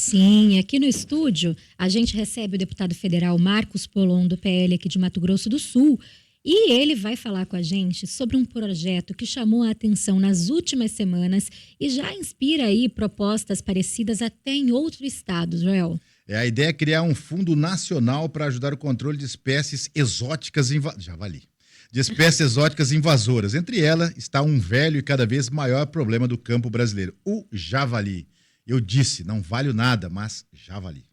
Sim, aqui no estúdio a gente recebe o deputado federal Marcos Polon, do PL aqui de Mato Grosso do Sul, e ele vai falar com a gente sobre um projeto que chamou a atenção nas últimas semanas e já inspira aí propostas parecidas até em outros estados, Joel. A ideia é criar um fundo nacional para ajudar o controle de espécies exóticas javali. De espécies exóticas invasoras. Entre elas está um velho e cada vez maior problema do campo brasileiro, o javali. Eu disse, não vale nada, mas javali.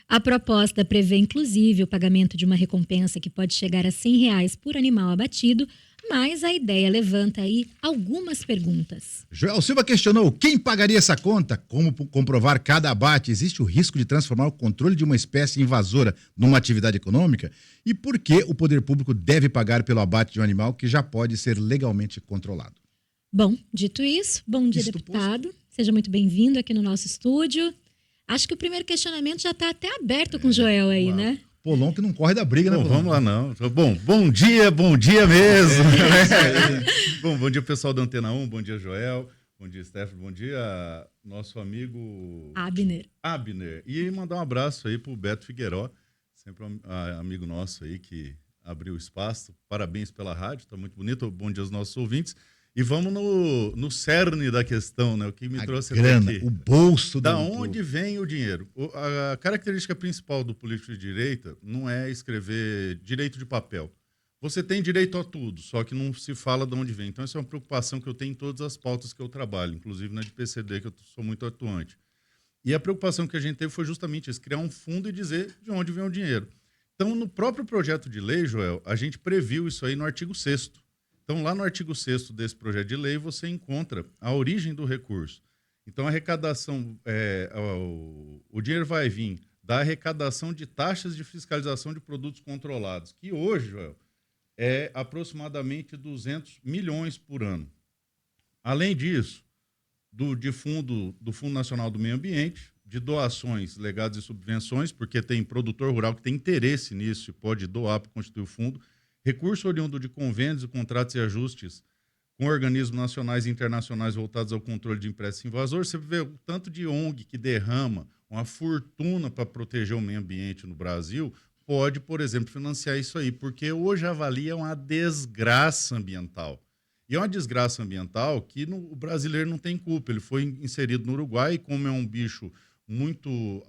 A proposta prevê, inclusive, o pagamento de uma recompensa que pode chegar a R$ 100 por animal abatido, mas a ideia levanta aí algumas perguntas. Joel Silva questionou quem pagaria essa conta, como comprovar cada abate, existe o risco de transformar o controle de uma espécie invasora numa atividade econômica e por que o poder público deve pagar pelo abate de um animal que já pode ser legalmente controlado. Bom, dito isso, bom dia, deputado. Seja muito bem-vindo aqui no nosso estúdio. Acho que o primeiro questionamento já está até aberto com o Joel aí, uau. né? Polon que não corre da briga, né, Polon? Vamos lá, não. Bom dia mesmo. Bom dia, pessoal da Antena 1, bom dia, Joel, bom dia, Stephanie, bom dia, nosso amigo... Abner. E mandar um abraço aí pro Beto Figueiró, sempre um amigo nosso aí que abriu espaço. Parabéns pela rádio, tá muito bonito. Bom dia aos nossos ouvintes. E vamos no cerne da questão, né? O que me trouxe grana, até aqui. O bolso da onde vem o dinheiro? A característica principal do político de direita não é escrever direito de papel. Você tem direito a tudo, só que não se fala de onde vem. Então, essa é uma preocupação que eu tenho em todas as pautas que eu trabalho, inclusive na de PCD, que eu sou muito atuante. E a preocupação que a gente teve foi justamente isso, criar um fundo e dizer de onde vem o dinheiro. Então, no próprio projeto de lei, Joel, a gente previu isso aí no artigo 6º. Então, lá no artigo 6º desse projeto de lei, você encontra a origem do recurso. Então, a arrecadação, o dinheiro vai vir da arrecadação de taxas de fiscalização de produtos controlados, que hoje, Joel, é aproximadamente 200 milhões por ano. Além disso, do Fundo Nacional do Meio Ambiente, de doações, legados e subvenções, porque tem produtor rural que tem interesse nisso e pode doar para constituir o fundo, recurso oriundo de convênios, contratos e ajustes com organismos nacionais e internacionais voltados ao controle de empréstimos invasores. Você vê o tanto de ONG que derrama uma fortuna para proteger o meio ambiente no Brasil, pode, por exemplo, financiar isso aí, porque o javali é uma desgraça ambiental. E é uma desgraça ambiental que o brasileiro não tem culpa. Ele foi inserido no Uruguai, e como é um bicho muito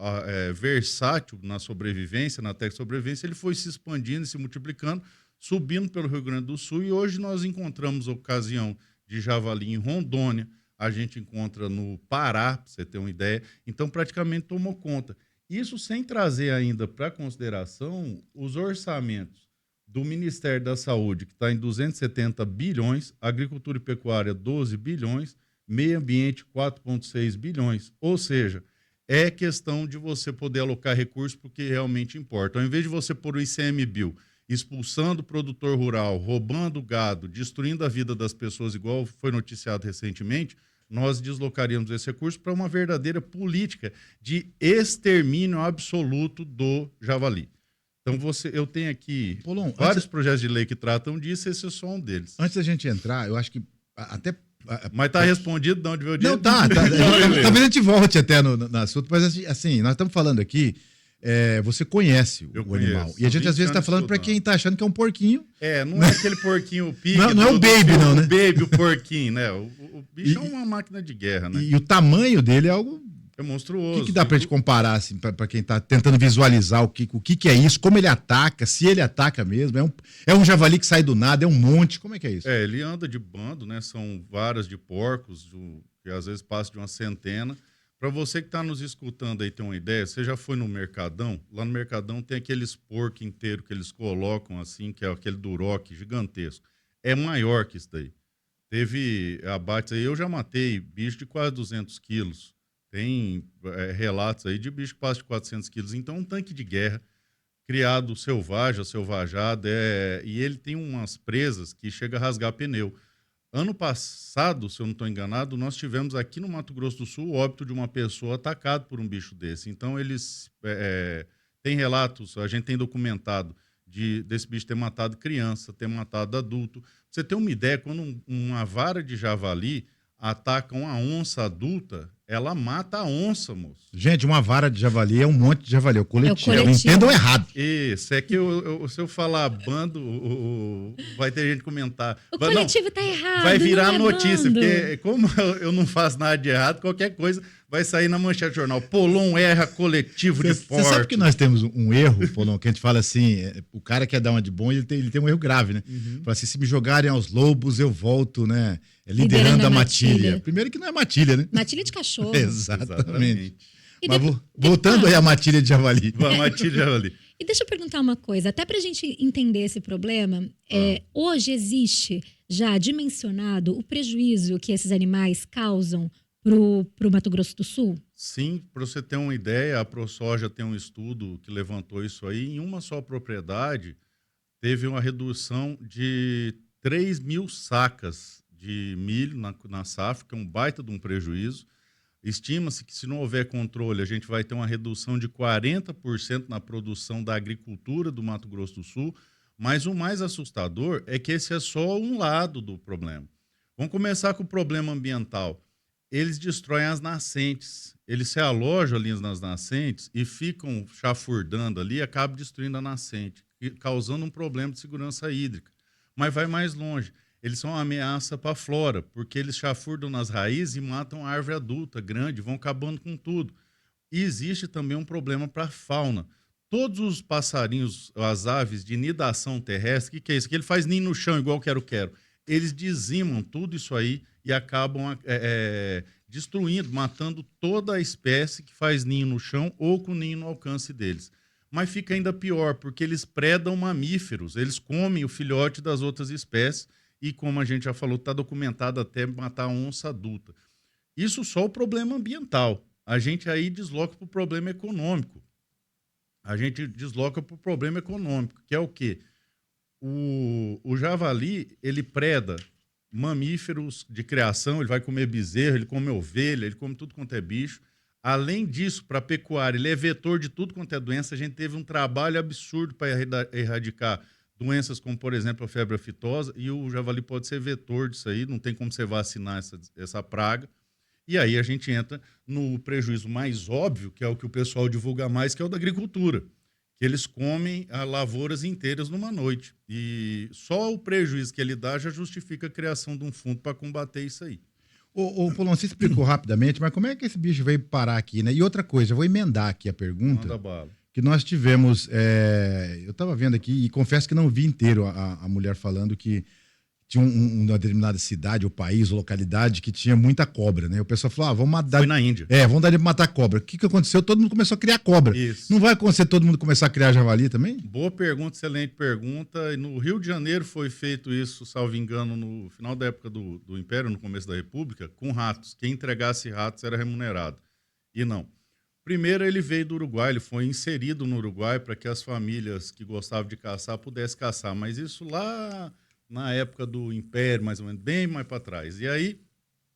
versátil na sobrevivência, na técnica de sobrevivência, ele foi se expandindo e se multiplicando, subindo pelo Rio Grande do Sul, e hoje nós encontramos ocasião de javali em Rondônia, a gente encontra no Pará, para você ter uma ideia, então praticamente tomou conta. Isso sem trazer ainda para consideração os orçamentos do Ministério da Saúde, que está em 270 bilhões, Agricultura e Pecuária 12 bilhões, Meio Ambiente 4,6 bilhões, ou seja, é questão de você poder alocar recursos para o que realmente importa. Ao invés de você pôr o ICMBio expulsando o produtor rural, roubando gado, destruindo a vida das pessoas, igual foi noticiado recentemente, nós deslocaríamos esse recurso para uma verdadeira política de extermínio absoluto do javali. Então, eu tenho aqui Polon, vários projetos de lei que tratam disso, esse é só um deles. Antes da gente entrar, eu acho que até... Mas está respondido de onde veio o dinheiro? Não, tá. Talvez a gente volte até no assunto, mas assim, nós estamos falando aqui... você conhece o animal. E a gente às vezes está falando para quem está achando que é um porquinho. Não é aquele porquinho pig. Não é o baby, não, né? O baby, o porquinho, né? O bicho é uma máquina de guerra, né? E o tamanho dele é algo... É monstruoso. O que dá para a gente comparar, assim, para quem está tentando visualizar o que é isso, como ele ataca, se ele ataca mesmo? É um javali que sai do nada, é um monte, como é que é isso? Ele anda de bando, né? São varas de porcos, que às vezes passa de uma centena. Para você que está nos escutando aí ter uma ideia, você já foi no Mercadão? Lá no Mercadão tem aqueles porcos inteiros que eles colocam assim, que é aquele duroque gigantesco. É maior que isso daí. Teve abates aí, eu já matei bicho de quase 200 quilos. Tem relatos aí de bicho que passa de 400 quilos. Então, um tanque de guerra, criado selvagem, selvajado, e ele tem umas presas que chega a rasgar pneu. Ano passado, se eu não estou enganado, nós tivemos aqui no Mato Grosso do Sul o óbito de uma pessoa atacada por um bicho desse. Então, eles têm relatos, a gente tem documentado desse bicho ter matado criança, ter matado adulto. Pra você ter uma ideia, quando uma vara de javali ataca uma onça adulta, ela mata a onça, moço. Gente, uma vara de javali é um monte de javali, é o coletivo. É o coletivo. Entendam errado. Isso, é que se eu falar bando, vai ter gente comentar. O coletivo tá errado. Vai virar não é notícia, bando. porque como eu não faço nada de errado, qualquer coisa vai sair na manchete do jornal. Polon erra coletivo de Você porte. sabe que nós temos um erro, Polon, que a gente fala assim, o cara quer dar uma de bom, ele tem um erro grave, né? Fala assim, se me jogarem aos lobos, eu volto, né? Liderando a matilha. Primeiro que não é matilha, né? Matilha de cachorro. Exatamente. E Mas depois- voltando aí à matilha de javali. A matilha de javali. E deixa eu perguntar uma coisa, até para a gente entender esse problema, hoje existe já dimensionado o prejuízo que esses animais causam pro Mato Grosso do Sul? Sim, para você ter uma ideia, a ProSoja tem um estudo que levantou isso aí. Em uma só propriedade, teve uma redução de 3 mil sacas de milho na safra, que é um baita de um prejuízo. Estima-se que, se não houver controle, a gente vai ter uma redução de 40% na produção da agricultura do Mato Grosso do Sul. Mas o mais assustador é que esse é só um lado do problema. Vamos começar com o problema ambiental. Eles destroem as nascentes. Eles se alojam ali nas nascentes e ficam chafurdando ali e acabam destruindo a nascente, causando um problema de segurança hídrica. Mas vai mais longe. Eles são uma ameaça para a flora, porque eles chafurdam nas raízes e matam a árvore adulta, grande, vão acabando com tudo. E existe também um problema para a fauna. Todos os passarinhos, as aves de nidação terrestre, o que é isso? Que ele faz ninho no chão, igual quero-quero. Eles dizimam tudo isso aí e acabam destruindo, matando toda a espécie que faz ninho no chão ou com ninho no alcance deles. Mas fica ainda pior, porque eles predam mamíferos, eles comem o filhote das outras espécies e, como a gente já falou, está documentado até matar a onça adulta. Isso só o problema ambiental. A gente aí desloca para o problema econômico. Que é o quê? O javali, ele preda mamíferos de criação, ele vai comer bezerro, ele come ovelha, ele come tudo quanto é bicho. Além disso, para a pecuária, ele é vetor de tudo quanto é doença. A gente teve um trabalho absurdo para erradicar doenças como, por exemplo, a febre aftosa, e o javali pode ser vetor disso aí, não tem como você vacinar essa praga. E aí a gente entra no prejuízo mais óbvio, que é o que o pessoal divulga mais, que é o da agricultura, que eles comem lavouras inteiras numa noite. E só o prejuízo que ele dá já justifica a criação de um fundo para combater isso aí. Ô, Polon, você explicou rapidamente, mas como é que esse bicho veio parar aqui, né? E outra coisa, eu vou emendar aqui a pergunta. Manda bala. Que nós tivemos, eu estava vendo aqui, e confesso que não vi inteiro a mulher falando que tinha uma determinada cidade, ou país, ou localidade, que tinha muita cobra, né? O pessoal falou, vamos matar... Foi na Índia. Vamos dar de matar cobra. O que aconteceu? Todo mundo começou a criar cobra. Isso. Não vai acontecer todo mundo começar a criar javali também? Boa pergunta, excelente pergunta. E no Rio de Janeiro foi feito isso, salvo engano, no final da época do Império, no começo da República, com ratos. Quem entregasse ratos era remunerado. E não. Primeiro, ele veio do Uruguai, ele foi inserido no Uruguai para que as famílias que gostavam de caçar pudessem caçar. Mas isso lá na época do Império, mais ou menos, bem mais para trás. E aí,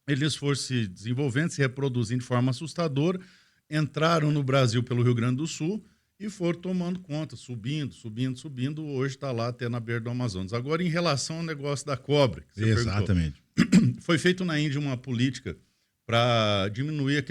eles foram se desenvolvendo, se reproduzindo de forma assustadora, entraram no Brasil pelo Rio Grande do Sul e foram tomando conta, subindo. Hoje está lá até na beira do Amazonas. Agora, em relação ao negócio da cobra, que você Exatamente. perguntou, foi feito na Índia uma política para diminuir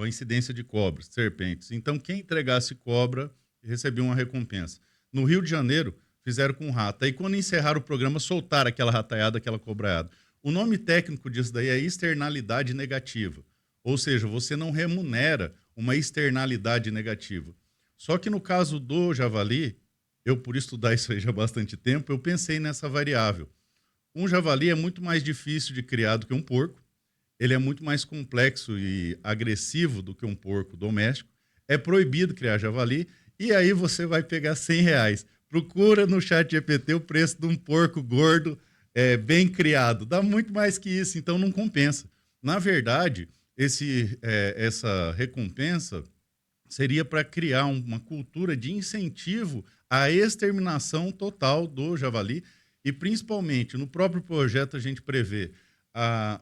a incidência de cobras, serpentes. Então, quem entregasse cobra recebia uma recompensa. No Rio de Janeiro, fizeram com rato. Aí, quando encerraram o programa, soltaram aquela rataiada, aquela cobraiada. O nome técnico disso daí é externalidade negativa. Ou seja, você não remunera uma externalidade negativa. Só que no caso do javali, eu, por estudar isso aí já há bastante tempo, eu pensei nessa variável. Um javali é muito mais difícil de criar do que um porco. Ele é muito mais complexo e agressivo do que um porco doméstico. É proibido criar javali. E aí você vai pegar R$100. Procura no ChatGPT o preço de um porco gordo bem criado. Dá muito mais que isso, então não compensa. Na verdade, essa recompensa seria para criar uma cultura de incentivo à exterminação total do javali. E, principalmente, no próprio projeto a gente prevê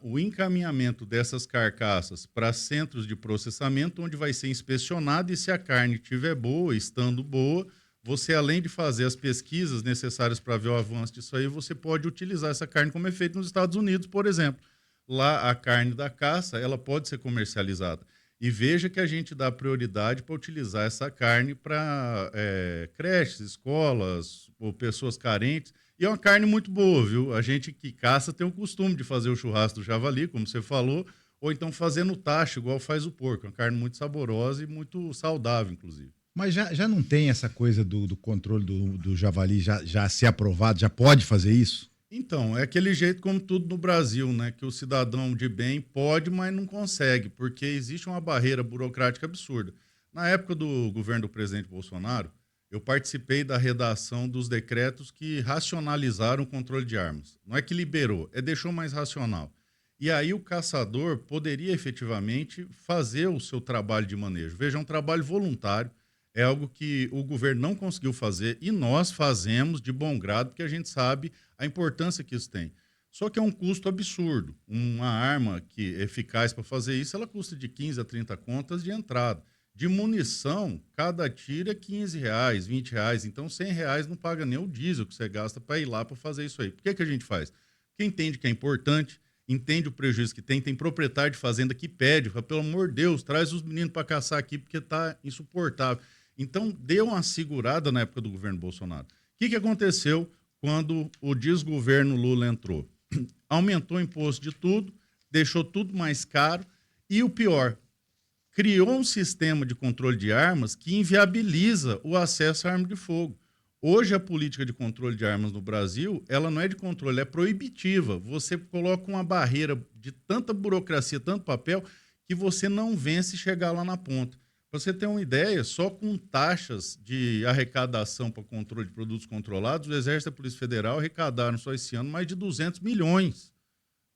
o encaminhamento dessas carcaças para centros de processamento, onde vai ser inspecionado, e se a carne estiver boa, estando boa, você, além de fazer as pesquisas necessárias para ver o avanço disso aí, você pode utilizar essa carne como é feito nos Estados Unidos, por exemplo, lá a carne da caça, ela pode ser comercializada. E veja que a gente dá prioridade para utilizar essa carne para creches, escolas ou pessoas carentes. E é uma carne muito boa, viu? A gente que caça tem o costume de fazer o churrasco do javali, como você falou, ou então fazer no tacho, igual faz o porco. É uma carne muito saborosa e muito saudável, inclusive. Mas já não tem essa coisa do controle do javali já ser aprovado? Já pode fazer isso? Então, é aquele jeito como tudo no Brasil, né? Que o cidadão de bem pode, mas não consegue, porque existe uma barreira burocrática absurda. Na época do governo do presidente Bolsonaro, eu participei da redação dos decretos que racionalizaram o controle de armas. Não é que liberou, deixou mais racional. E aí o caçador poderia efetivamente fazer o seu trabalho de manejo. Veja, é um trabalho voluntário, é algo que o governo não conseguiu fazer e nós fazemos de bom grado, porque a gente sabe a importância que isso tem. Só que é um custo absurdo. Uma arma que é eficaz para fazer isso, ela custa de 15 a 30 contas de entrada. De munição, cada tiro é R$ 15, R$ 20. Então, R$ 100 não paga nem o diesel que você gasta para ir lá para fazer isso aí. Por que a gente faz? Quem entende que é importante, entende o prejuízo que tem proprietário de fazenda que pede, fala, pelo amor de Deus, traz os meninos para caçar aqui porque está insuportável. Então, deu uma segurada na época do governo Bolsonaro. O que aconteceu quando o desgoverno Lula entrou? Aumentou o imposto de tudo, deixou tudo mais caro e o pior, criou um sistema de controle de armas que inviabiliza o acesso à arma de fogo. Hoje, a política de controle de armas no Brasil, ela não é de controle, é proibitiva. Você coloca uma barreira de tanta burocracia, tanto papel, que você não vence chegar lá na ponta. Para você ter uma ideia, só com taxas de arrecadação para controle de produtos controlados, o Exército e a Polícia Federal arrecadaram só esse ano mais de 200 milhões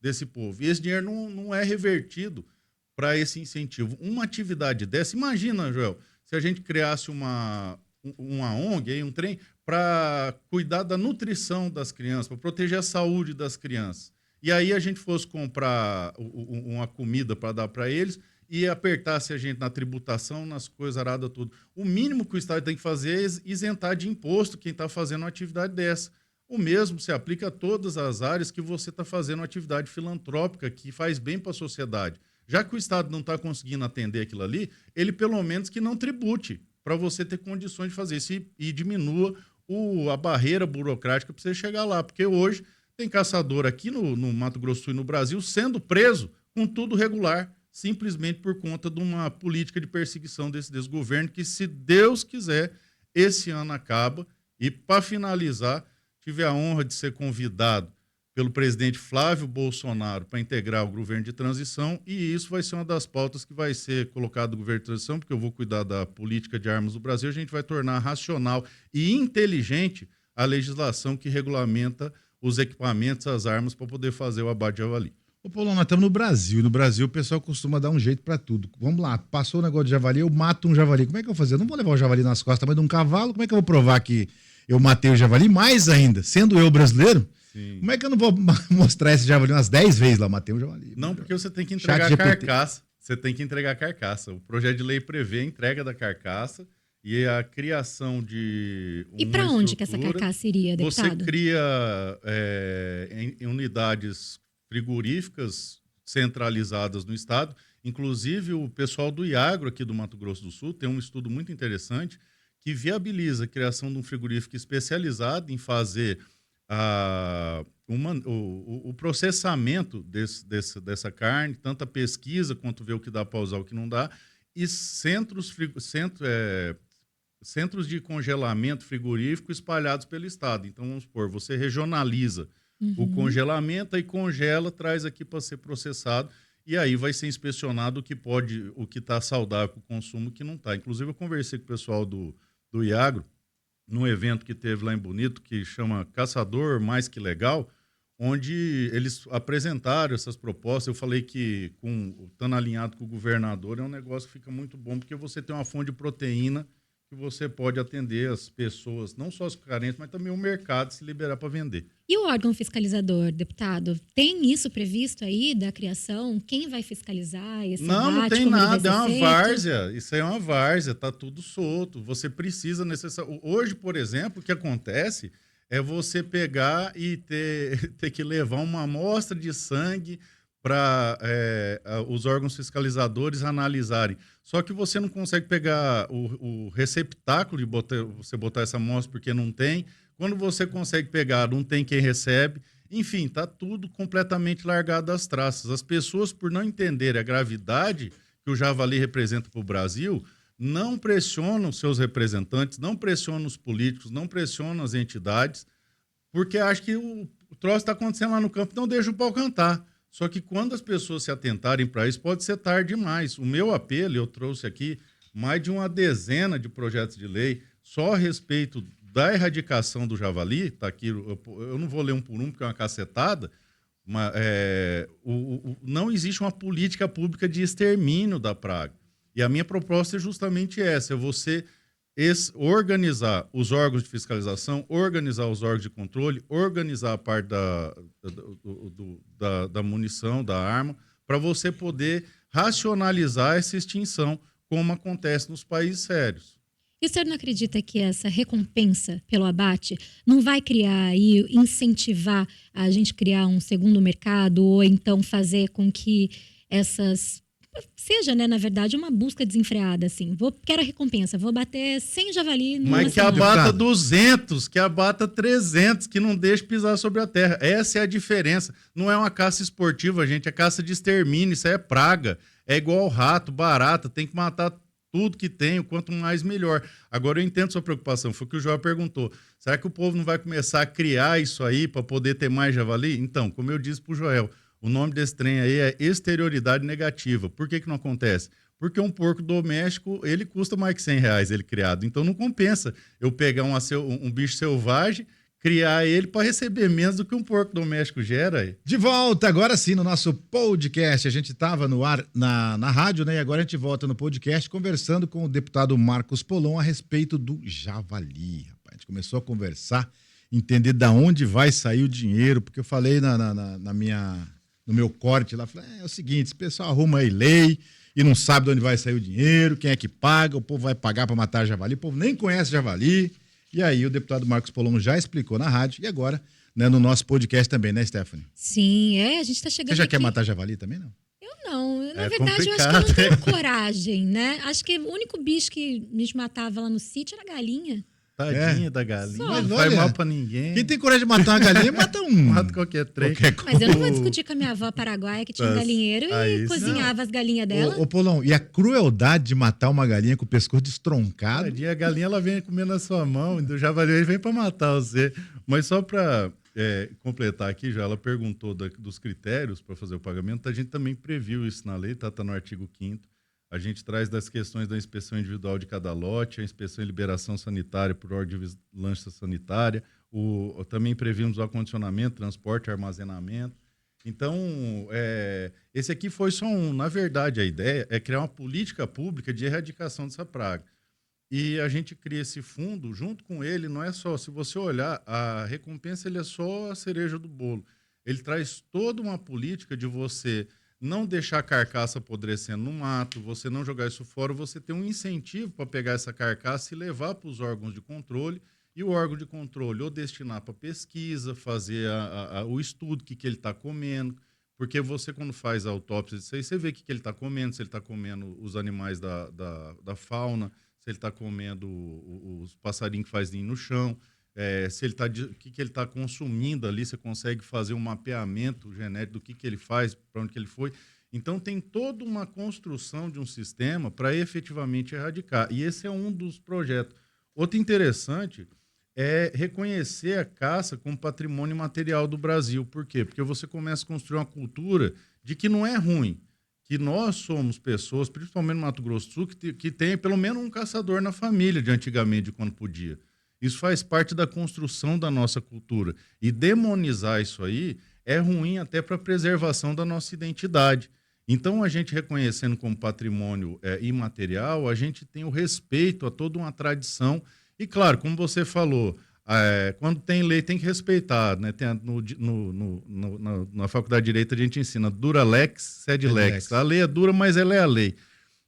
desse povo. E esse dinheiro não é revertido para esse incentivo. Uma atividade dessa, imagina, Joel, se a gente criasse uma ONG, aí, um trem, para cuidar da nutrição das crianças, para proteger a saúde das crianças. E aí a gente fosse comprar uma comida para dar para eles e apertasse a gente na tributação, nas coisas aradas, tudo. O mínimo que o Estado tem que fazer é isentar de imposto quem está fazendo uma atividade dessa. O mesmo se aplica a todas as áreas que você está fazendo uma atividade filantrópica que faz bem para a sociedade. Já que o Estado não está conseguindo atender aquilo ali, ele pelo menos que não tribute para você ter condições de fazer isso e diminua a barreira burocrática para você chegar lá. Porque hoje tem caçador aqui no Mato Grosso do Sul e no Brasil sendo preso com tudo regular, simplesmente por conta de uma política de perseguição desse desgoverno que, se Deus quiser, esse ano acaba. E, para finalizar, tive a honra de ser convidado pelo presidente Flávio Bolsonaro para integrar o governo de transição, e isso vai ser uma das pautas que vai ser colocado no governo de transição, porque eu vou cuidar da política de armas do Brasil, a gente vai tornar racional e inteligente a legislação que regulamenta os equipamentos, as armas, para poder fazer o abate de javali. Ô, Paulo, nós estamos no Brasil. No Brasil, o pessoal costuma dar um jeito pra tudo. Vamos lá, passou o negócio de javali, eu mato um javali. Como é que eu vou fazer? Eu não vou levar o javali nas costas, mas de um cavalo. Como é que eu vou provar que eu matei o javali? Mais ainda, sendo eu brasileiro, sim, como é que eu não vou mostrar esse javali umas 10 vezes lá? Matei um javali. Não, porque você tem que entregar a carcaça. Você tem que entregar a carcaça. O projeto de lei prevê a entrega da carcaça e a criação de uma E para onde que essa carcaça iria, deputado? Você cria em unidades frigoríficas centralizadas no estado. Inclusive, o pessoal do Iagro aqui do Mato Grosso do Sul tem um estudo muito interessante que viabiliza a criação de um frigorífico especializado em fazer o processamento dessa carne, tanto a pesquisa quanto ver o que dá para usar, o que não dá, e centros de congelamento frigorífico espalhados pelo estado. Então, vamos supor, você regionaliza o congelamento, aí congela, traz aqui para ser processado, e aí vai ser inspecionado o que está saudável para o consumo, o que não está. Inclusive, eu conversei com o pessoal do Iagro, num evento que teve lá em Bonito, que chama Caçador Mais Que Legal, onde eles apresentaram essas propostas. Eu falei que, estando alinhado com o governador, é um negócio que fica muito bom, porque você tem uma fonte de proteína que você pode atender as pessoas, não só as carentes, mas também o mercado se liberar para vender. E o órgão fiscalizador, deputado? Tem isso previsto aí da criação? Quem vai fiscalizar esse abate? Não tem nada, é uma várzea. Isso aí é uma várzea, tá tudo solto. Você precisa Hoje, por exemplo, o que acontece é você pegar e ter que levar uma amostra de sangue para os órgãos fiscalizadores analisarem. Só que você não consegue pegar o receptáculo de você botar essa amostra porque não tem. Quando você consegue pegar, não tem quem recebe. Enfim, está tudo completamente largado das traças. As pessoas, por não entenderem a gravidade que o javali representa para o Brasil, não pressionam seus representantes, não pressionam os políticos, não pressionam as entidades, porque acham que o troço está acontecendo lá no campo, então deixa o pau cantar. Só que quando as pessoas se atentarem para isso, pode ser tarde demais. O meu apelo, eu trouxe aqui mais de uma dezena de projetos de lei só a respeito da erradicação do javali. Tá aqui, eu não vou ler um por um, porque é uma cacetada, mas não existe uma política pública de extermínio da praga. E a minha proposta é justamente essa, é você organizar os órgãos de fiscalização, organizar os órgãos de controle, organizar a parte da munição, da arma, para você poder racionalizar essa extinção, como acontece nos países sérios. E o senhor não acredita que essa recompensa pelo abate não vai criar e incentivar a gente criar um segundo mercado ou então fazer com que essas... seja, né, na verdade, uma busca desenfreada, assim. Quero a recompensa, vou bater 100 javali numa Mas que semana. abata 200, que abata 300, que não deixe pisar sobre a terra. Essa é a diferença. Não é uma caça esportiva, gente, é caça de extermínio, isso aí é praga. É igual rato, barata, tem que matar tudo que tem, o quanto mais melhor. Agora eu entendo sua preocupação, foi o que o João perguntou. Será que o povo não vai começar a criar isso aí para poder ter mais javali? Então, como eu disse para o Joel, o nome desse trem aí é exterioridade negativa. Por que não acontece? Porque um porco doméstico, ele custa mais que R$100 ele criado. Então não compensa eu pegar um bicho selvagem, criar ele para receber menos do que um porco doméstico gera. De volta agora sim no nosso podcast. A gente estava no ar na rádio, né? E agora a gente volta no podcast conversando com o deputado Marcos Polon a respeito do javali. Rapaz, a gente começou a conversar, entender de onde vai sair o dinheiro, porque eu falei no meu corte lá, falei, é o seguinte, esse pessoal arruma aí lei e não sabe de onde vai sair o dinheiro, quem é que paga, o povo vai pagar para matar javali, o povo nem conhece javali. E aí o deputado Marcos Polon já explicou na rádio e agora, né, no nosso podcast também, né, Stephanie? Sim, a gente está chegando Você já aqui... quer matar javali também, não? Eu não, na É verdade eu acho que eu não tenho coragem, né? Acho que o único bicho que a gente matava lá no sítio era galinha. Tadinha da galinha, Só. não faz mal pra ninguém. Quem tem coragem de matar uma galinha, mata um. Mata qualquer trem. Mas eu não vou discutir com a minha avó paraguaia que tinha um galinheiro e cozinhava as galinhas dela. Ô, Polon, e a crueldade de matar uma galinha com o pescoço destroncado? Tadinha, a galinha ela vem comer na sua mão, e do javali ele vem pra matar você. Mas só pra completar aqui, já ela perguntou dos critérios para fazer o pagamento, a gente também previu isso na lei, tá no artigo 5º. A gente traz das questões da inspeção individual de cada lote, a inspeção e liberação sanitária por ordem de vigilância sanitária, também previmos o acondicionamento, transporte, armazenamento. Então, esse aqui foi só na verdade, a ideia é criar uma política pública de erradicação dessa praga. E a gente cria esse fundo, junto com ele, não é só, se você olhar, a recompensa ele é só a cereja do bolo. Ele traz toda uma política de você não deixar a carcaça apodrecendo no mato, você não jogar isso fora, você tem um incentivo para pegar essa carcaça e levar para os órgãos de controle, e o órgão de controle ou destinar para pesquisa, fazer o estudo, o que ele está comendo, porque você, quando faz a autópsia disso aí, você vê o que ele está comendo, se ele está comendo os animais da fauna, se ele está comendo os passarinhos que fazem no chão, se ele o que ele está consumindo ali, você consegue fazer um mapeamento genético do que ele faz, para onde que ele foi. Então, tem toda uma construção de um sistema para efetivamente erradicar. E esse é um dos projetos. Outro interessante é reconhecer a caça como patrimônio material do Brasil. Por quê? Porque você começa a construir uma cultura de que não é ruim, que nós somos pessoas, principalmente no Mato Grosso do Sul, que tem pelo menos um caçador na família de antigamente, de quando podia. Isso faz parte da construção da nossa cultura. E demonizar isso aí é ruim até para a preservação da nossa identidade. Então, a gente reconhecendo como patrimônio imaterial, a gente tem o respeito a toda uma tradição. E, claro, como você falou, quando tem lei, tem que respeitar. Né? Na Faculdade de Direito, a gente ensina dura lex, sed lex. A lei é dura, mas ela é a lei.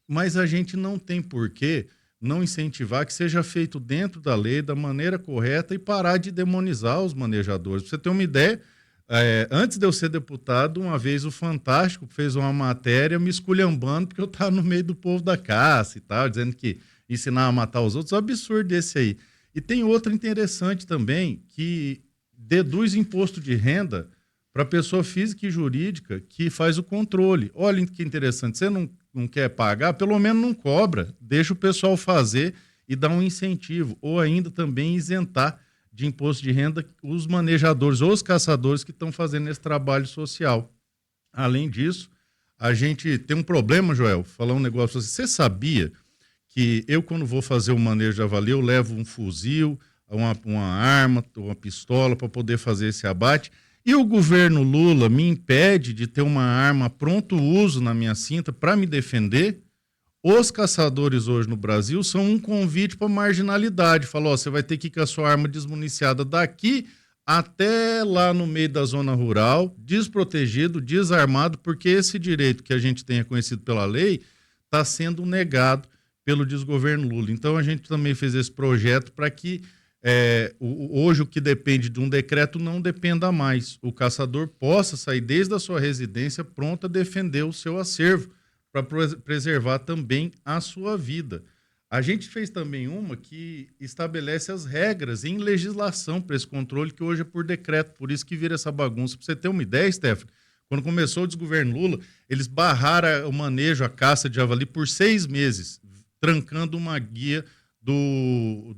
Mas a gente não tem porquê não incentivar que seja feito dentro da lei, da maneira correta, e parar de demonizar os manejadores. Pra você ter uma ideia, Antes de eu ser deputado, uma vez o Fantástico fez uma matéria me esculhambando porque eu estava no meio do povo da caça e tal, dizendo que ensinar a matar os outros, é um absurdo esse aí. E tem outro interessante também, que deduz imposto de renda para pessoa física e jurídica que faz o controle. Olha que interessante, você não quer pagar, pelo menos não cobra, deixa o pessoal fazer e dá um incentivo, ou ainda também isentar de imposto de renda os manejadores ou os caçadores que estão fazendo esse trabalho social. Além disso, a gente tem um problema, Joel, falar um negócio assim, você sabia que eu, quando vou fazer o manejo de javali, eu levo um fuzil, uma arma, uma pistola para poder fazer esse abate, e o governo Lula me impede de ter uma arma pronto uso na minha cinta para me defender? Os caçadores hoje no Brasil são um convite para marginalidade. Falou, você vai ter que ir com a sua arma desmuniciada daqui até lá no meio da zona rural, desprotegido, desarmado, porque esse direito que a gente tem conhecido pela lei está sendo negado pelo desgoverno Lula. Então a gente também fez esse projeto para que hoje o que depende de um decreto não dependa mais. O caçador possa sair desde a sua residência pronto a defender o seu acervo, para preservar também a sua vida. A gente fez também uma que estabelece as regras em legislação para esse controle, que hoje é por decreto, por isso que vira essa bagunça. Para você ter uma ideia, Stephanie, quando começou o desgoverno Lula, eles barraram o manejo, a caça de javali por 6 meses, trancando uma guia do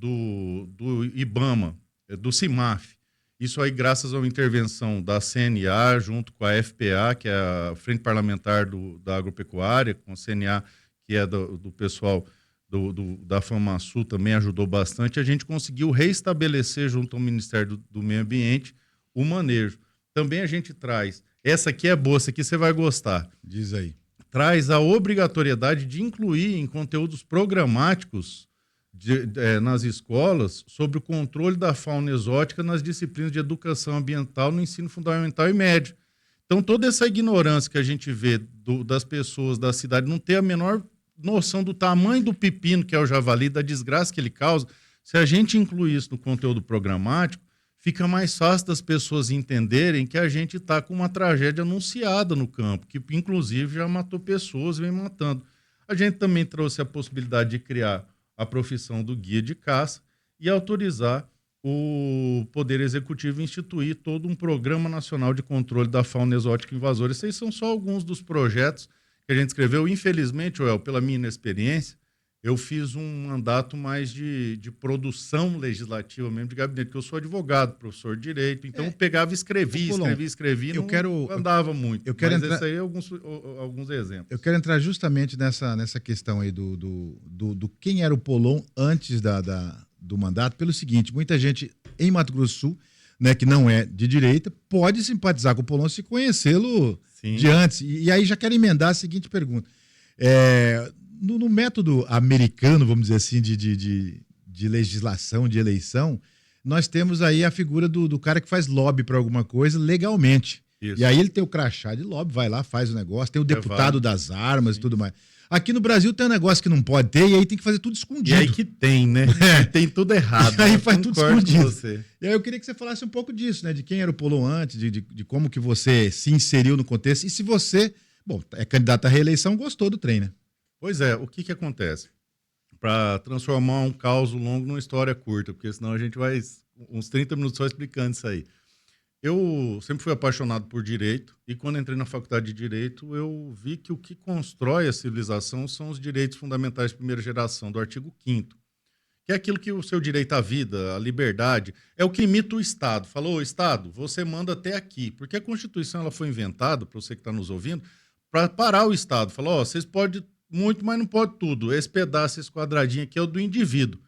IBAMA, do CIMAF. Isso aí graças a uma intervenção da CNA junto com a FPA, que é a Frente Parlamentar da Agropecuária, com a CNA, que é do pessoal da FamaSul, também ajudou bastante. A gente conseguiu reestabelecer junto ao Ministério do Meio Ambiente o manejo. Também a gente traz, essa aqui é boa, essa aqui você vai gostar. Diz aí. Traz a obrigatoriedade de incluir em conteúdos programáticos nas escolas sobre o controle da fauna exótica nas disciplinas de educação ambiental no ensino fundamental e médio. Então, toda essa ignorância que a gente vê das pessoas da cidade não ter a menor noção do tamanho do pepino que é o javali, da desgraça que ele causa, se a gente incluir isso no conteúdo programático, fica mais fácil das pessoas entenderem que a gente está com uma tragédia anunciada no campo, que inclusive já matou pessoas e vem matando. A gente também trouxe a possibilidade de criar a profissão do guia de caça e autorizar o Poder Executivo a instituir todo um programa nacional de controle da fauna exótica invasora. Esses são só alguns dos projetos que a gente escreveu. Infelizmente, Joel, pela minha inexperiência, eu fiz um mandato mais de produção legislativa mesmo, de gabinete, porque eu sou advogado, professor de direito, então eu pegava e escrevi, não andava muito. Eu quero mas esse aí é alguns exemplos. Eu quero entrar justamente nessa questão aí do quem era o Polon antes do mandato, pelo seguinte, muita gente em Mato Grosso do Sul, né, que não é de direita, pode simpatizar com o Polon se conhecê-lo de antes. E aí já quero emendar a seguinte pergunta. No método americano, vamos dizer assim, de legislação, de eleição, nós temos aí a figura do cara que faz lobby para alguma coisa legalmente. Isso. E aí ele tem o crachá de lobby, vai lá, faz o negócio, tem o deputado das armas e tudo mais. Aqui no Brasil tem um negócio que não pode ter e aí tem que fazer tudo escondido. E aí que tem, né? Tem tudo errado. E aí faz tudo escondido. E aí eu queria que você falasse um pouco disso, né? De quem era o Polon antes, de como que você se inseriu no contexto e se você, é candidato à reeleição, gostou do trem, né? Pois é, o que acontece? Para transformar um caos longo numa história curta, porque senão a gente vai uns 30 minutos só explicando isso aí. Eu sempre fui apaixonado por direito e quando entrei na faculdade de direito eu vi que o que constrói a civilização são os direitos fundamentais de primeira geração, do artigo 5º, que é aquilo que o seu direito à vida, à liberdade, é o que limita o Estado. Falou, Estado, você manda até aqui, porque a Constituição ela foi inventada, para você que está nos ouvindo, para parar o Estado. Falou, vocês podem muito, mas não pode tudo. Esse pedaço, esse quadradinho aqui é o do indivíduo.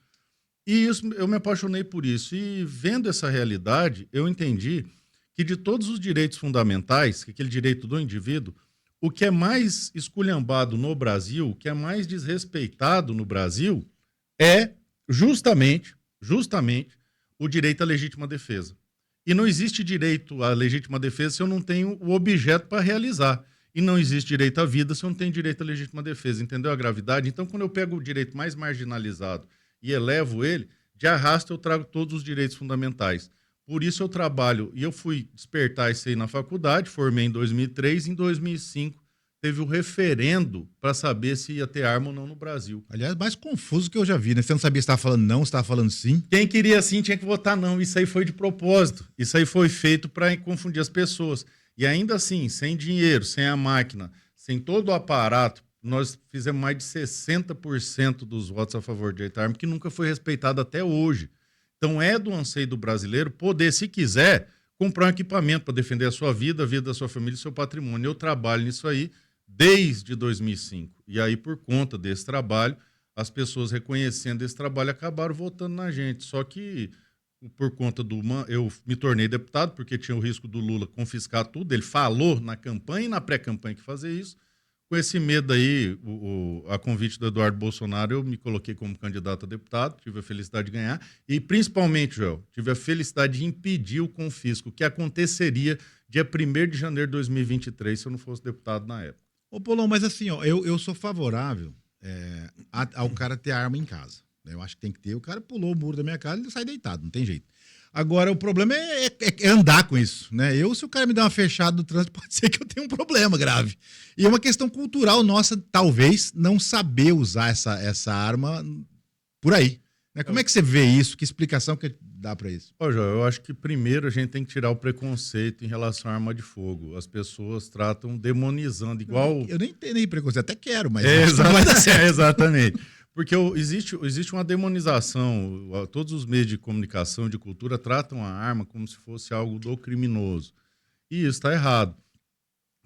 E isso, eu me apaixonei por isso. E vendo essa realidade, eu entendi que de todos os direitos fundamentais, que aquele direito do indivíduo, o que é mais esculhambado no Brasil, o que é mais desrespeitado no Brasil, é justamente o direito à legítima defesa. E não existe direito à legítima defesa se eu não tenho o objeto para realizar. E não existe direito à vida se eu não tenho direito à legítima defesa. Entendeu a gravidade? Então, quando eu pego o direito mais marginalizado e elevo ele, de arrasto eu trago todos os direitos fundamentais. Por isso eu trabalho. E eu fui despertar isso aí na faculdade, formei em 2003, em 2005 teve o referendo para saber se ia ter arma ou não no Brasil. Aliás, mais confuso que eu já vi, né? Você não sabia se estava falando não, se estava falando sim. Quem queria sim tinha que votar não. Isso aí foi de propósito. Isso aí foi feito para confundir as pessoas. E ainda assim, sem dinheiro, sem a máquina, sem todo o aparato, nós fizemos mais de 60% dos votos a favor de arma, que nunca foi respeitado até hoje. Então é do anseio do brasileiro poder, se quiser, comprar um equipamento para defender a sua vida, a vida da sua família e o seu patrimônio. Eu trabalho nisso aí desde 2005. E aí, por conta desse trabalho, as pessoas reconhecendo esse trabalho acabaram votando na gente. Só que, por conta eu me tornei deputado, porque tinha o risco do Lula confiscar tudo. Ele falou na campanha e na pré-campanha que fazer isso. Com esse medo aí, a convite do Eduardo Bolsonaro, eu me coloquei como candidato a deputado, tive a felicidade de ganhar. E, principalmente, Joel, tive a felicidade de impedir o confisco, que aconteceria dia 1º de janeiro de 2023, se eu não fosse deputado na época. Ô, Polão, mas assim, ó, eu sou favorável ao cara ter arma em casa. Eu acho que tem que ter. O cara pulou o muro da minha casa e ele sai deitado, não tem jeito. Agora, o problema é andar com isso, né? Se o cara me der uma fechada no trânsito, pode ser que eu tenha um problema grave. E é uma questão cultural nossa, talvez, não saber usar essa arma por aí. Né? Como é que você vê isso? Que explicação que dá para isso? Ô, João, eu acho que primeiro a gente tem que tirar o preconceito em relação à arma de fogo. As pessoas tratam demonizando, igual... Eu nem tenho preconceito, até quero, mas não vai dar certo. Exatamente. Porque existe uma demonização, todos os meios de comunicação, de cultura, tratam a arma como se fosse algo do criminoso. E isso está errado.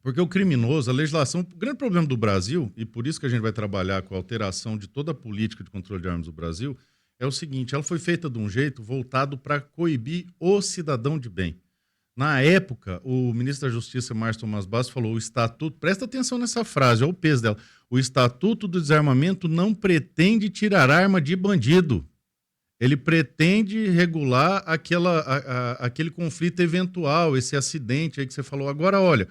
Porque o criminoso, a legislação, o grande problema do Brasil, e por isso que a gente vai trabalhar com a alteração de toda a política de controle de armas do Brasil, é o seguinte, ela foi feita de um jeito voltado para coibir o cidadão de bem. Na época, o ministro da Justiça, Márcio Tomás Bastos, falou, o Estatuto, presta atenção nessa frase, olha o peso dela, o Estatuto do Desarmamento não pretende tirar arma de bandido. Ele pretende regular aquele conflito eventual, esse acidente aí que você falou. Agora, olha,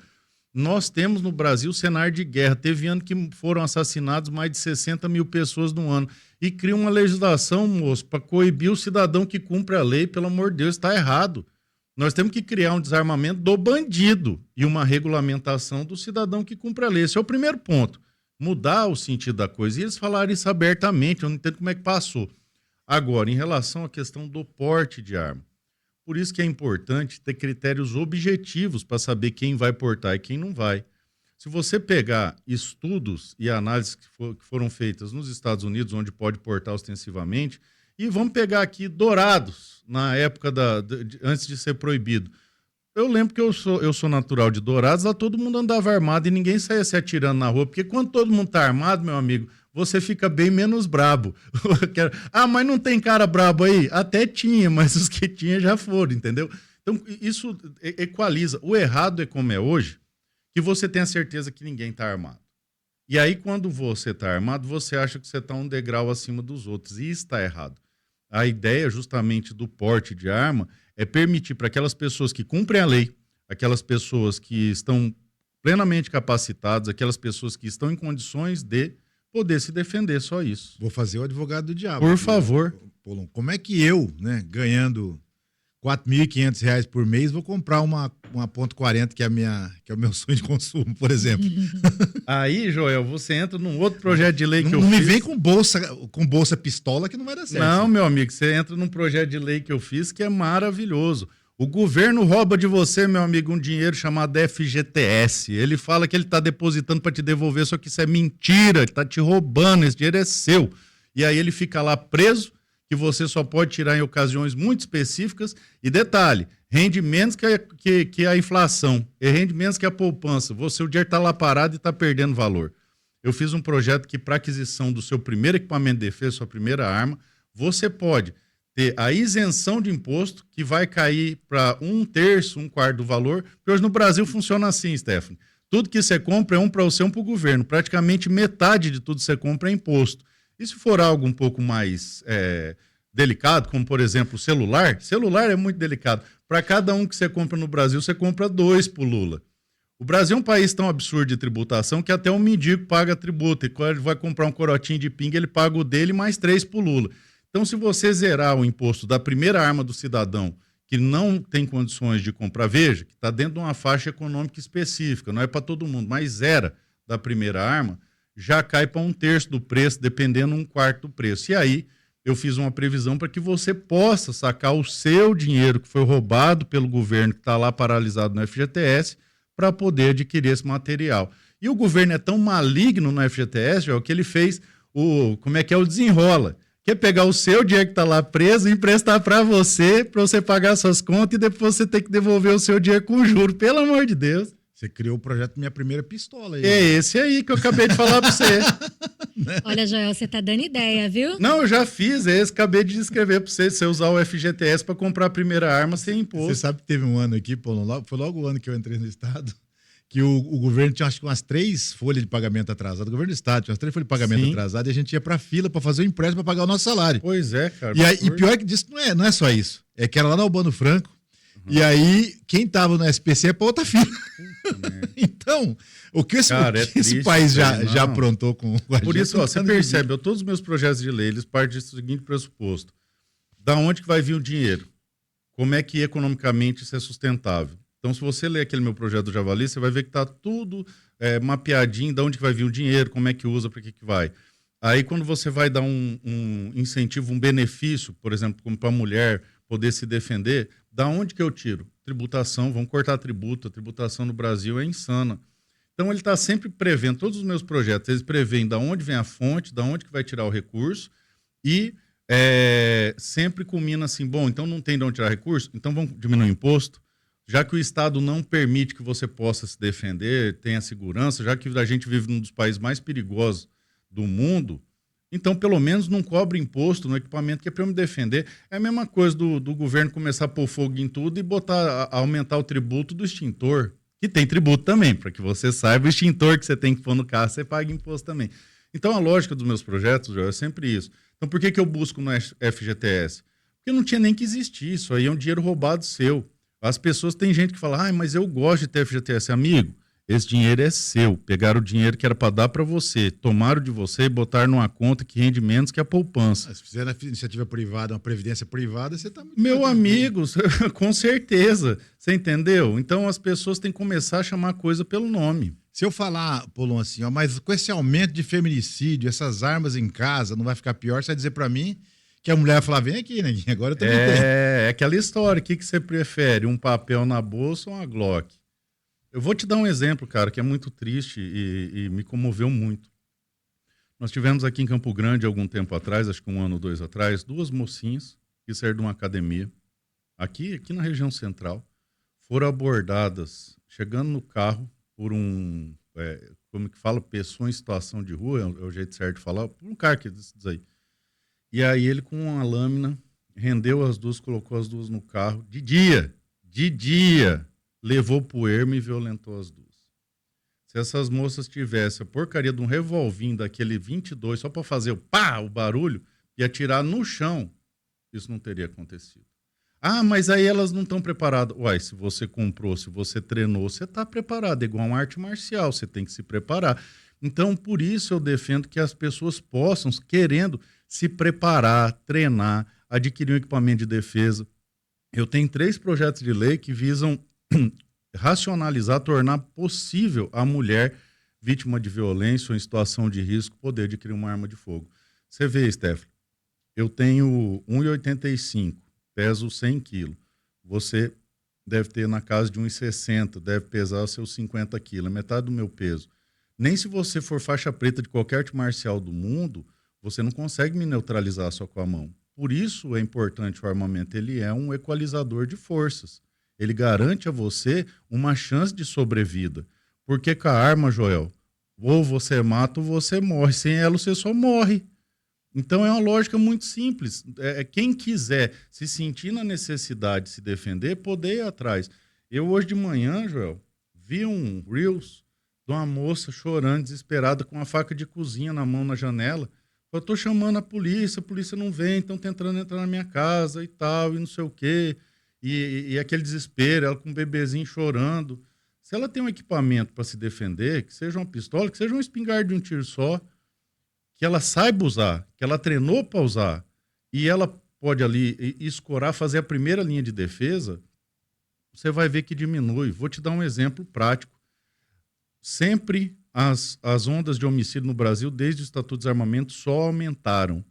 nós temos no Brasil cenário de guerra. Teve ano que foram assassinados mais de 60 mil pessoas no ano. E cria uma legislação, moço, para coibir o cidadão que cumpre a lei. Pelo amor de Deus, está errado. Nós temos que criar um desarmamento do bandido e uma regulamentação do cidadão que cumpre a lei. Esse é o primeiro ponto. Mudar o sentido da coisa. E eles falaram isso abertamente, eu não entendo como é que passou. Agora, em relação à questão do porte de arma. Por isso que é importante ter critérios objetivos para saber quem vai portar e quem não vai. Se você pegar estudos e análises que foram feitas nos Estados Unidos, onde pode portar ostensivamente, e vamos pegar aqui Dourados, na época antes de ser proibido. Eu lembro que eu sou natural de Dourados, lá todo mundo andava armado e ninguém saía se atirando na rua, porque quando todo mundo está armado, meu amigo, você fica bem menos brabo. Mas não tem cara brabo aí? Até tinha, mas os que tinha já foram, entendeu? Então, isso equaliza. O errado é como é hoje, que você tem a certeza que ninguém está armado. E aí, quando você está armado, você acha que você está um degrau acima dos outros. E isso está errado. A ideia, justamente, do porte de arma é permitir para aquelas pessoas que cumprem a lei, aquelas pessoas que estão plenamente capacitadas, aquelas pessoas que estão em condições de poder se defender, só isso. Vou fazer o advogado do diabo. Por favor. Polon, como é que eu, né, ganhando R$4.500 por mês, vou comprar uma .40, que é o meu sonho de consumo, por exemplo? Aí, Joel, você entra num outro projeto de lei que eu fiz. Não me vem com bolsa pistola que não vai dar certo. Não, meu amigo, você entra num projeto de lei que eu fiz que é maravilhoso. O governo rouba de você, meu amigo, um dinheiro chamado FGTS. Ele fala que ele está depositando para te devolver, só que isso é mentira, ele está te roubando, esse dinheiro é seu. E aí ele fica lá preso, que você só pode tirar em ocasiões muito específicas. E detalhe, rende menos que a inflação, e rende menos que a poupança. O dinheiro está lá parado e está perdendo valor. Eu fiz um projeto que, para aquisição do seu primeiro equipamento de defesa, sua primeira arma, você pode ter a isenção de imposto, que vai cair para 1/3, 1/4 do valor, porque hoje no Brasil funciona assim, Stephanie. Tudo que você compra é um para você, um para o governo. Praticamente metade de tudo que você compra é imposto. E se for algo um pouco mais delicado, como, por exemplo, celular é muito delicado. Para cada um que você compra no Brasil, você compra 2 pro Lula. O Brasil é um país tão absurdo de tributação que até um mendigo paga tributo. E quando ele vai comprar um corotinho de pinga, ele paga o dele mais 3 pro Lula. Então, se você zerar o imposto da primeira arma do cidadão, que não tem condições de comprar, veja, que está dentro de uma faixa econômica específica, não é para todo mundo, mas era da primeira arma, já cai para 1/3 do preço, dependendo 1/4 do preço. E aí eu fiz uma previsão para que você possa sacar o seu dinheiro que foi roubado pelo governo, que está lá paralisado no FGTS, para poder adquirir esse material. E o governo é tão maligno no FGTS, que ele fez o desenrola. Quer pegar o seu dinheiro que está lá preso e emprestar para você pagar suas contas e depois você ter que devolver o seu dinheiro com juros. Pelo amor de Deus. Você criou o projeto Minha Primeira Pistola aí. É esse aí que eu acabei de falar para você. Olha, Joel, você tá dando ideia, viu? Não, eu já fiz esse, acabei de descrever para você usar o FGTS para comprar a primeira arma sem imposto. Você sabe que teve um ano aqui, Paulo, foi logo o ano que eu entrei no Estado, que o governo tinha acho que umas 3 folhas de pagamento atrasado. O governo do Estado tinha umas 3 folhas de pagamento atrasado e a gente ia pra fila para fazer o empréstimo para pagar o nosso salário. Pois é, cara. E pior que disso não é só isso. É que era lá na Albano Franco. E aí, quem tava no SPC é pra outra fila. Então, o que esse país já aprontou com a gente. Por isso, você percebe, todos os meus projetos de lei, eles partem do seguinte pressuposto. Da onde que vai vir o dinheiro? Como é que economicamente isso é sustentável? Então, se você ler aquele meu projeto do Javali, você vai ver que está tudo mapeadinho, de onde que vai vir o dinheiro, como é que usa, para que vai. Aí, quando você vai dar um incentivo, um benefício, por exemplo, como para a mulher poder se defender, da onde que eu tiro? Tributação, vamos cortar tributo, a tributação no Brasil é insana. Então, ele está sempre prevendo, todos os meus projetos, eles preveem da onde vem a fonte, da onde que vai tirar o recurso e sempre culmina assim, bom, então não tem de onde tirar recurso, então vamos diminuir o imposto, já que o Estado não permite que você possa se defender, tenha segurança, já que a gente vive num dos países mais perigosos do mundo, então pelo menos não cobre imposto no equipamento que é para eu me defender. É a mesma coisa do governo começar a pôr fogo em tudo e aumentar o tributo do extintor, que tem tributo também, para que você saiba, o extintor que você tem que pôr no carro, você paga imposto também. Então a lógica dos meus projetos, Joel, é sempre isso. Então por que eu busco no FGTS? Porque não tinha nem que existir, isso aí é um dinheiro roubado seu. As pessoas, tem gente que fala, mas eu gosto de ter FGTS. Amigo, esse dinheiro é seu. Pegaram o dinheiro que era para dar para você, tomaram de você e botaram numa conta que rende menos que a poupança. Se fizer na iniciativa privada, uma previdência privada, você está muito... Meu amigo, com certeza. Você entendeu? Então as pessoas têm que começar a chamar a coisa pelo nome. Se eu falar, Polon, assim, mas com esse aumento de feminicídio, essas armas em casa, não vai ficar pior? Você vai dizer para mim que a mulher vai falar, vem aqui, né? Agora eu também tenho. É aquela história. O que você prefere? Um papel na bolsa ou uma Glock? Eu vou te dar um exemplo, cara, que é muito triste e me comoveu muito. Nós tivemos aqui em Campo Grande, algum tempo atrás, acho que 1 ano ou 2 atrás, 2 mocinhas que saíram de uma academia, aqui na região central, foram abordadas, chegando no carro, por como que fala, pessoa em situação de rua, é o jeito certo de falar, por um cara que diz aí. E aí ele, com uma lâmina, rendeu as duas, colocou as duas no carro, de dia, levou pro ermo e violentou as duas. Se essas moças tivessem a porcaria de um revolvinho daquele 22, só para fazer o barulho, e atirar no chão, isso não teria acontecido. Mas aí elas não estão preparadas. Uai, se você comprou, se você treinou, você está preparado. É igual uma arte marcial, você tem que se preparar. Então, por isso eu defendo que as pessoas possam, querendo se preparar, treinar, adquirir um equipamento de defesa. Eu tenho 3 projetos de lei que visam racionalizar, tornar possível a mulher vítima de violência ou em situação de risco poder adquirir uma arma de fogo. Você vê, Stephanie, eu tenho 1,85, peso 100 quilos. Você deve ter na casa de 1,60, deve pesar seus 50 quilos, metade do meu peso. Nem se você for faixa preta de qualquer arte marcial do mundo, você não consegue me neutralizar só com a mão. Por isso é importante o armamento, ele é um equalizador de forças. Ele garante a você uma chance de sobrevida. Porque com a arma, Joel, ou você mata ou você morre. Sem ela, você só morre. Então é uma lógica muito simples. Quem quiser se sentir na necessidade de se defender, poder ir atrás. Eu hoje de manhã, Joel, vi um Reels de uma moça chorando, desesperada, com uma faca de cozinha na mão na janela. Eu estou chamando a polícia não vem, estão tentando entrar na minha casa e tal, e não sei o quê. E aquele desespero, ela com um bebezinho chorando. Se ela tem um equipamento para se defender, que seja uma pistola, que seja um espingarda de um tiro só, que ela saiba usar, que ela treinou para usar, e ela pode ali escorar, fazer a primeira linha de defesa, você vai ver que diminui. Vou te dar um exemplo prático. Sempre as ondas de homicídio no Brasil, desde o Estatuto de Desarmamento, só aumentaram.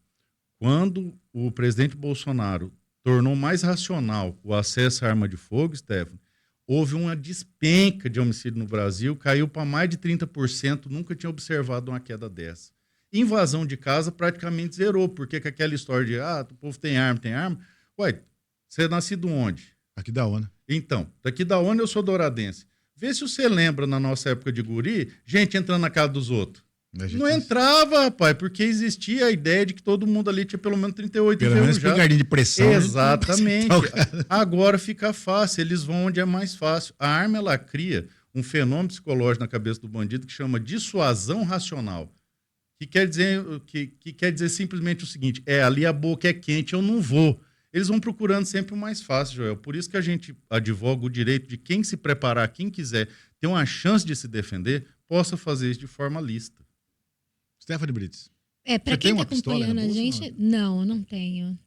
Quando o presidente Bolsonaro tornou mais racional o acesso à arma de fogo, Stefano, houve uma despenca de homicídio no Brasil, caiu para mais de 30%, nunca tinha observado uma queda dessa. Invasão de casa praticamente zerou, porque com aquela história de, o povo tem arma. Ué, você é nascido onde? Aqui da ONU. Então, daqui da ONU eu sou douradense. Vê se você lembra, na nossa época de guri, gente entrando na casa dos outros. Não entrava, rapaz, porque existia a ideia de que todo mundo ali tinha pelo menos 38 pelo menos pegardinho de pressão. Exatamente. Agora fica fácil, eles vão onde é mais fácil. A arma, ela cria um fenômeno psicológico na cabeça do bandido que chama dissuasão racional. Que quer dizer simplesmente o seguinte, ali a boca é quente, eu não vou. Eles vão procurando sempre o mais fácil, Joel. Por isso que a gente advoga o direito de quem se preparar, quem quiser ter uma chance de se defender, possa fazer isso de forma lícita. Stephanie Brits. Para quem está acompanhando a gente, não tenho.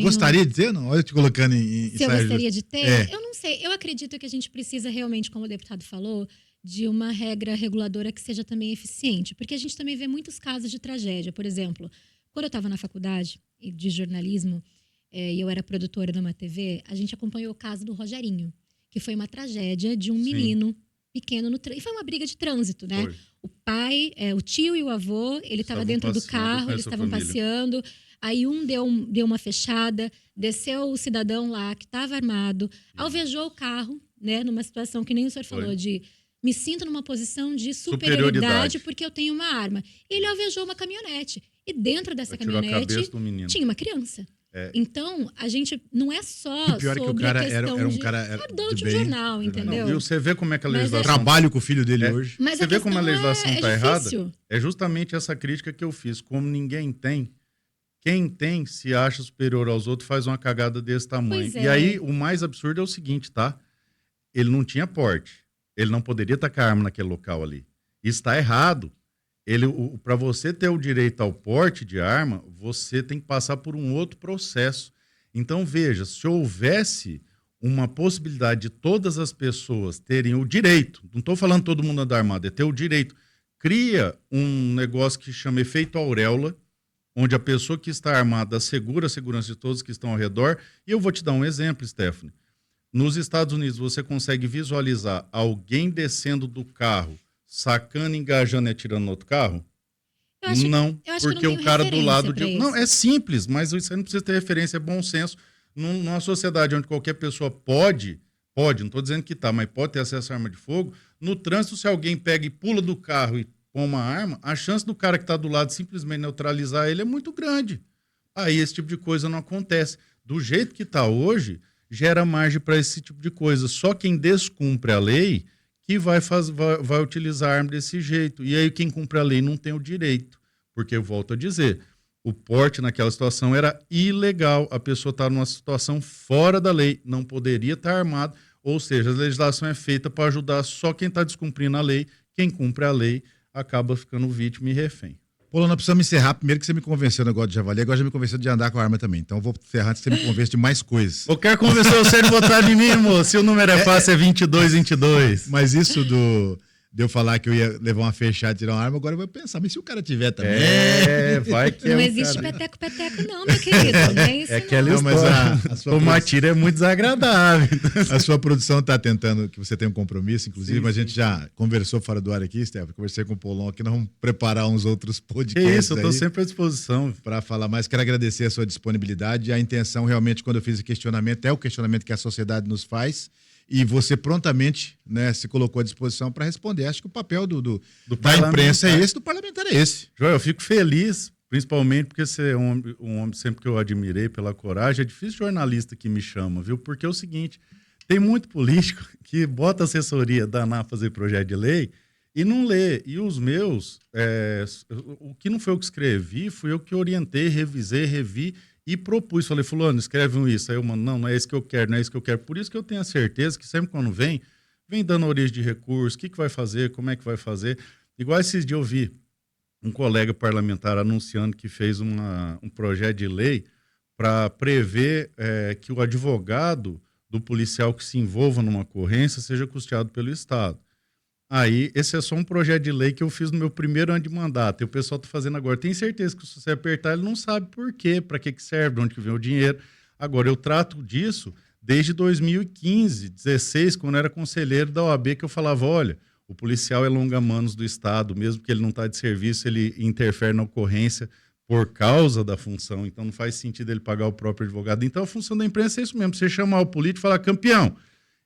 Gostaria de ter, não? Olha eu te colocando se eu gostaria de ter? Eu não sei. Eu acredito que a gente precisa realmente, como o deputado falou, de uma regra reguladora que seja também eficiente. Porque a gente também vê muitos casos de tragédia. Por exemplo, quando eu estava na faculdade de jornalismo, e eu era produtora numa TV, a gente acompanhou o caso do Rogerinho, que foi uma tragédia de um menino pequeno no trânsito. E foi uma briga de trânsito, né? Foi. O pai, o tio e o avô, ele estava dentro do carro, eles estavam passeando. Aí deu uma fechada, desceu o cidadão lá que estava armado, alvejou o carro, né? Numa situação que nem o senhor falou, de me sinto numa posição de superioridade porque eu tenho uma arma. E ele alvejou uma caminhonete. E dentro dessa caminhonete tinha uma criança. Então, a gente não é só pior sobre que o cara a questão era um cara dono de um jornal, entendeu? Não, você vê como é que a legislação... Trabalho com o filho dele hoje. Mas você vê como a legislação está errada? É justamente essa crítica que eu fiz. Como ninguém tem, quem tem se acha superior aos outros faz uma cagada desse tamanho. E aí, o mais absurdo é o seguinte, tá? Ele não tinha porte. Ele não poderia tacar arma naquele local ali. Isso está errado. Para você ter o direito ao porte de arma, você tem que passar por um outro processo. Então, veja, se houvesse uma possibilidade de todas as pessoas terem o direito, não estou falando todo mundo andar armado, é ter o direito, cria um negócio que chama efeito auréola, onde a pessoa que está armada assegura a segurança de todos que estão ao redor. E eu vou te dar um exemplo, Stephanie. Nos Estados Unidos, você consegue visualizar alguém descendo do carro, sacando, engajando e atirando no outro carro? Não, porque o cara do lado de... Não, é simples, mas você não precisa ter referência, é bom senso. Numa sociedade onde qualquer pessoa pode, não estou dizendo que tá, mas pode ter acesso à arma de fogo, no trânsito, se alguém pega e pula do carro e põe uma arma, a chance do cara que está do lado simplesmente neutralizar ele é muito grande. Aí esse tipo de coisa não acontece. Do jeito que está hoje, gera margem para esse tipo de coisa. Só quem descumpre a lei que vai utilizar a arma desse jeito. E aí quem cumpre a lei não tem o direito. Porque, eu volto a dizer, o porte naquela situação era ilegal. A pessoa está numa situação fora da lei, não poderia estar armado. Ou seja, a legislação é feita para ajudar só quem está descumprindo a lei. Quem cumpre a lei acaba ficando vítima e refém. Pô, nós precisamos encerrar. Primeiro que você me convenceu no negócio de javali, agora já me convenceu de andar com a arma também. Então eu vou encerrar antes que você me convence de mais coisas. Eu quero convencer você de votar em mim, moço. Se o número é fácil, é 22. Mas isso de eu falar que eu ia levar uma fechada e tirar uma arma, agora eu vou pensar, mas se o cara tiver também... vai que não existe peteco não, meu querido. Não é isso, aquela história. Tomar tiro é muito desagradável. A sua produção está tentando que você tenha um compromisso, inclusive, mas a gente já conversou fora do ar aqui, Stefano, conversei com o Paulão aqui, nós vamos preparar uns outros podcasts. É isso, eu estou sempre à disposição. Para falar mais, quero agradecer a sua disponibilidade, a intenção realmente, quando eu fiz o questionamento, é o questionamento que a sociedade nos faz, e você prontamente, né, se colocou à disposição para responder. Acho que o papel da imprensa é esse, do parlamentar é esse. Joel, eu fico feliz, principalmente porque você é um homem sempre que eu admirei pela coragem. É difícil jornalista que me chama, viu? Porque é o seguinte, tem muito político que bota assessoria da ANAP fazer projeto de lei e não lê. E os meus, o que não foi eu que escrevi, fui eu que orientei, revisei, revi e propus. Falei, fulano, escreve isso. Aí eu mando, não é isso que eu quero, não é isso que eu quero. Por isso que eu tenho a certeza que sempre quando vem dando origem de recurso, o que vai fazer, como é que vai fazer. Igual esses dias eu vi um colega parlamentar anunciando que fez um projeto de lei para prever que o advogado do policial que se envolva numa ocorrência seja custeado pelo Estado. Aí, esse é só um projeto de lei que eu fiz no meu primeiro ano de mandato, e o pessoal está fazendo agora. Tenho certeza que se você apertar, ele não sabe por quê, para que serve, de onde que vem o dinheiro. Agora, eu trato disso desde 2015, 2016, quando eu era conselheiro da OAB, que eu falava, olha, o policial é longa-manos do Estado, mesmo que ele não está de serviço, ele interfere na ocorrência por causa da função, então não faz sentido ele pagar o próprio advogado. Então a função da imprensa é isso mesmo, você chamar o político e falar, campeão,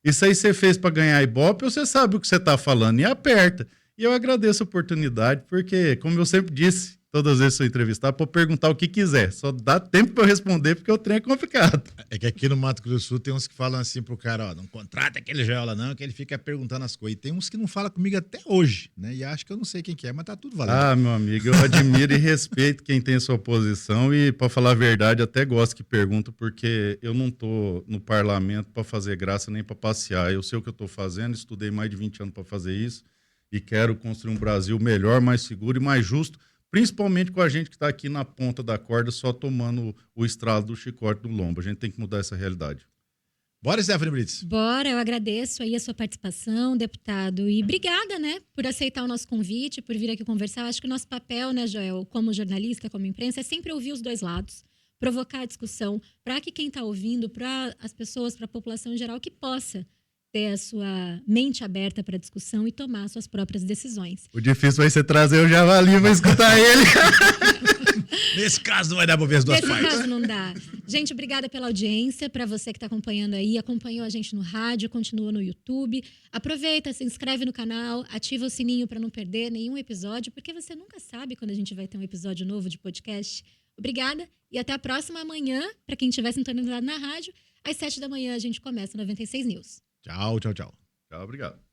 isso aí você fez para ganhar Ibope ou você sabe o que você está falando? E aperta. E eu agradeço a oportunidade, porque, como eu sempre disse, todas as vezes que sou entrevistado, para perguntar o que quiser. Só dá tempo para eu responder, porque o trem é complicado. É que aqui no Mato Grosso do Sul tem uns que falam assim pro cara, ó, não contrata aquele geola não, que ele fica perguntando as coisas. E tem uns que não falam comigo até hoje, né? E acho que eu não sei quem que é, mas tá tudo valendo. Ah, meu amigo, eu admiro e respeito quem tem a sua posição e, para falar a verdade, até gosto que pergunto, porque eu não tô no parlamento para fazer graça nem para passear. Eu sei o que eu tô fazendo, estudei mais de 20 anos para fazer isso e quero construir um Brasil melhor, mais seguro e mais justo, principalmente com a gente que está aqui na ponta da corda só tomando o estralo do chicote do lombo. A gente tem que mudar essa realidade. Bora, Stephanie Brits. Bora, eu agradeço aí a sua participação, deputado, e obrigada, né, por aceitar o nosso convite, por vir aqui conversar. Eu acho que o nosso papel, né, Joel, como jornalista, como imprensa, é sempre ouvir os dois lados, provocar a discussão, para que quem está ouvindo, para as pessoas, para a população em geral, que possa ter a sua mente aberta para discussão e tomar suas próprias decisões. O difícil vai ser trazer o javali para escutar ele. Nesse caso não vai dar para ver as duas partes. Nesse caso não dá. Gente, obrigada pela audiência. Para você que está acompanhando aí, acompanhou a gente no rádio, continua no YouTube. Aproveita, se inscreve no canal, ativa o sininho para não perder nenhum episódio, porque você nunca sabe quando a gente vai ter um episódio novo de podcast. Obrigada e até a próxima amanhã. Para quem estiver sintonizado na rádio, às 7 da manhã a gente começa o 96 News. Tchau, tchau, tchau. Tchau, obrigado.